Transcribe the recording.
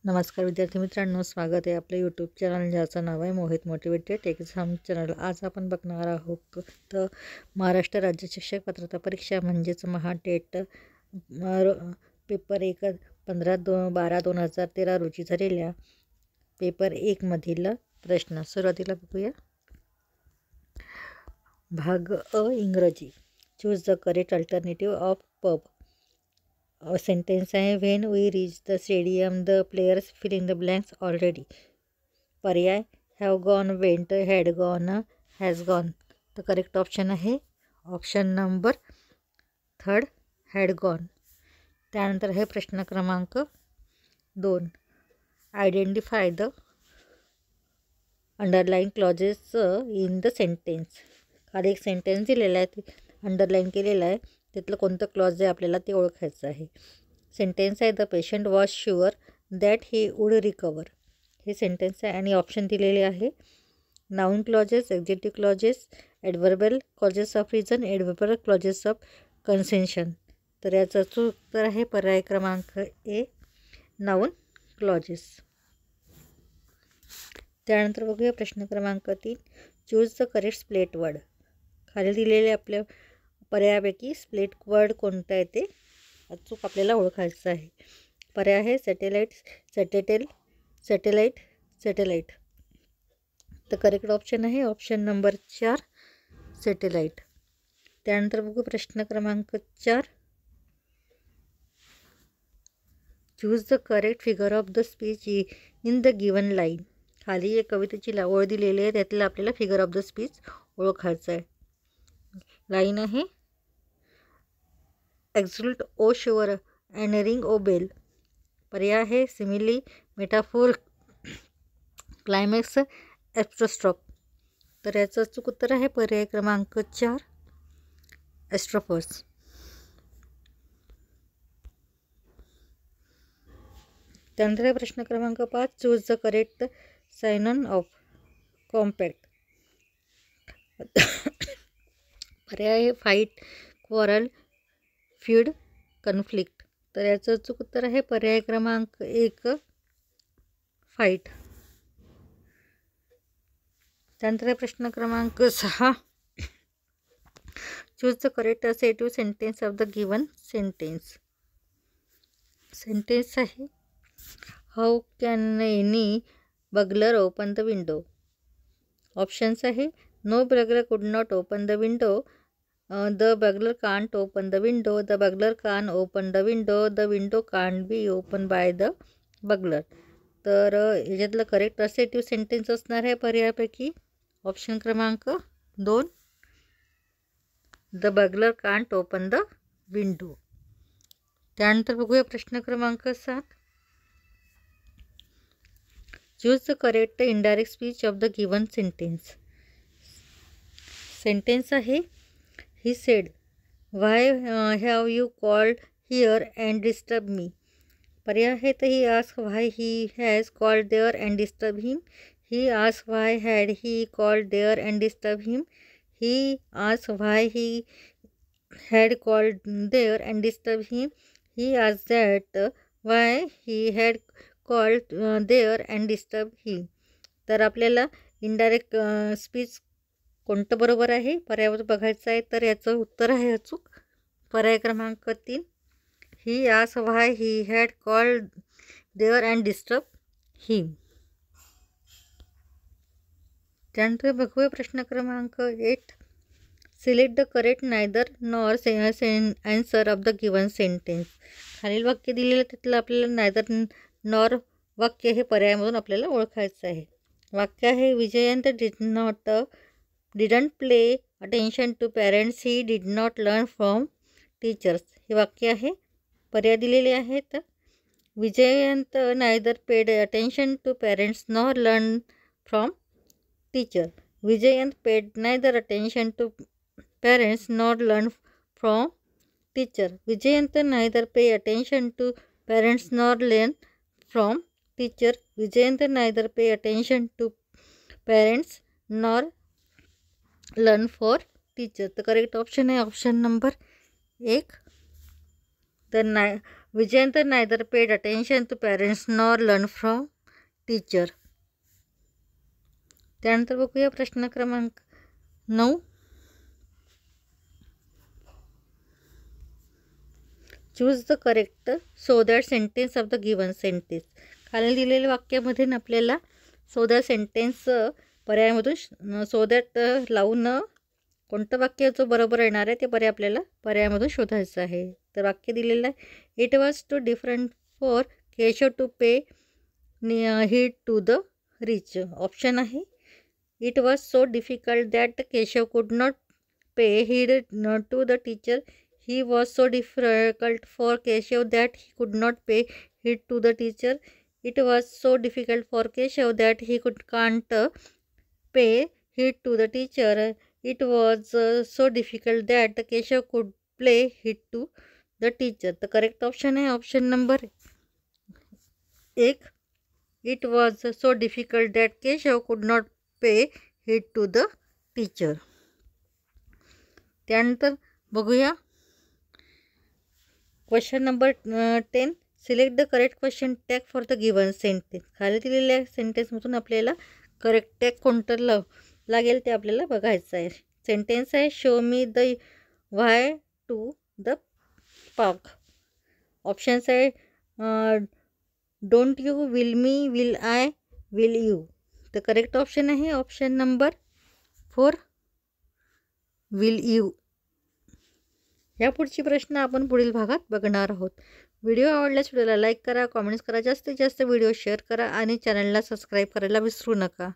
नमस्कार विद्यार्थी मित्रांनो, स्वागत आहे आपल्या यूट्यूब चॅनल ज्याचं नाव आहे मोहित मोटिवेटेड एक्झाम चॅनल। आज आपण बघणार आहोत तर महाराष्ट्र राज्य शिक्षक पात्रता परीक्षा म्हणजेच महाटेट पेपर 1 15/12/2013 रोजी झालेल्या पेपर 1 मधील प्रश्न। सुरुवातीला बघूया भाग अ इंग्रजी। Choose the correct alternative of verb. Sentence आहे when we reach the stadium the players fill in the blanks already. पर्याय have gone, went, had gone, has gone. तर करेक्ट ऑप्शन आहे ऑप्शन नंबर 3 हॅड गॉन। त्यानंतर आहे प्रश्न क्रमांक 2, identify the underline clauses in the sentence. खाली एक sentence दिलेला आहे, अंडरलाईन केलेला आहे, त्यातलं कोणतं क्लॉज आहे आपल्याला ते ओळखायचं आहे। सेंटेन्स आहे the patient was sure that he would recover. हे सेंटेन्स आहे आणि ऑप्शन दिलेले आहे noun clauses, adjective clauses, adverbial clauses of reason, adverbial clauses of concession. तर याचं उत्तर आहे पर्याय क्रमांक ए, नाउन क्लॉजेस। त्यानंतर बघूया प्रश्न क्रमांक 3, choose the correct split word. खाली दिलेले आपल्या पर्यायापैकी स्प्लिट वर्ड कोणतं आहे ते अचूक आपल्याला ओळखायचं आहे। पर्याय आहे सॅटेलाइट, सॅटेटेल, सॅटेलाइट, सॅटेलाइट। तर करेक्ट ऑप्शन आहे ऑप्शन नंबर 4 सॅटेलाइट। त्यानंतर बघू प्रश्न क्रमांक 4, choose the correct figure of the speech in the given line. खाली एक कवितेची ओळ दिलेली आहे, त्यातलं आपल्याला फिगर ऑफ द स्पीच ओळखायचं आहे। लाईन आहे exult O shore and ring O bell. पर्याय आहे सिमिली, मेटाफोर, क्लायमॅक्स, ॲस्ट्रोस्ट्रॉप। तर याचं अचूक उत्तर आहे पर्याय क्रमांक 4 ॲस्ट्रोफर्स। त्यानंतर प्रश्न क्रमांक 5, choose the correct synonym of compact. पर्याय आहे फाईट, क्वारल, फ्यूड, कन्फ्लिक्ट। तर याचं अचूक उत्तर आहे पर्याय क्रमांक 1 फाईट। त्यानंतर प्रश्न क्रमांक 6, choose the correct assertive sentence of the given sentence. Sentence आहे how can any burglar open the window. Options आहे no burglar could not open the window, the burglar can't open the window, the burglar can open the window, the window can't be open by the burglar. तर याच्यातलं correct assertive sentence असणार आहे पर्यायापैकी option क्रमांक 2 the burglar can't open the window. त्यानंतर बघूया प्रश्न क्रमांक 7, choose the correct indirect speech of the given sentence. Sentence आहे he said why have you called here and disturb me. पर्याय आहे तर he ask why he has called there and disturb him, he ask why had he called there and disturb him, he ask why he had called there and disturbed him, he asked that why he had called there and disturbed him। तर आपल्याला indirect speech कोणतं बरोबर आहे पर्यायावर बघायचं आहे। तर याचं उत्तर आहे अचूक पर्याय क्रमांक 3 he asked why he had called there and disturb him. त्यानंतर बघूया प्रश्न क्रमांक 8, select the correct neither nor answer of the given sentence. खालील वाक्य दिलेलं त्यातलं आपल्याला नायदर नॉर वाक्य हे पर्यायामधून आपल्याला ओळखायचं आहे। वाक्य आहे Vijayant didn't play attention to parents, he did not learn from teachers. हे वाक्य आहे। पर्याय दिलेले आहेत Vijayant neither paid attention to parents nor learn from teacher, Vijayant paid neither attention to parents not learn from teacher, Vijayant neither pay attention to parents nor learn from teacher, Vijayant neither pay attention to parents nor learn for teacher। तर correct option आहे option number 1 the Vijayant neither paid attention to parents nor learn from teacher. त्यानंतर बघूया प्रश्न क्रमांक 9. Choose the correct so that sentence of the given sentence. खाली दिलेल्या वाक्यामध्ये आपल्याला सो दॅट सेंटेन्स पर्यायामधून सो दॅट लावून कोणतं वाक्य जो बरोबर येणार आहे ते आपल्याला पर्यायामधून शोधायचं आहे. तर वाक्य दिलेलं आहे, it was too different for Keshav to pay heed to the rich. Option आहे, it was so difficult that Keshav could not pay heed to the teacher. He was so difficult for Keshav that he could not pay heed to the teacher. It was so difficult for Keshav that he can't pay heed to the teacher. It was so difficult that Keshav could play heed to the teacher. The correct option है option number 1. It was so difficult that Keshav could not pay heed to the teacher. त्यानंतर बघूया question number 10. Select the correct question tag for the given sentence. खाली दिलेल्या सेंटेन्समधून आपल्याला correct tag कोणतं लागेल ते आपल्याला बघायचं आहे. सेंटेन्स आहे, show me the way to the park. Options आहे, don't you, will me, will I, will you. तर करेक्ट ऑप्शन आहे ऑप्शन नंबर 4, विल यू. या पुढची प्रश्न आपण पुढील भागात बघणार आहोत. व्हिडिओ आवडल्यास व्हिडिओला लाईक करा, कॉमेंट्स करा, जास्तीत जास्त व्हिडिओ शेअर करा आणि चॅनलला सबस्क्राईब करायला विसरू नका.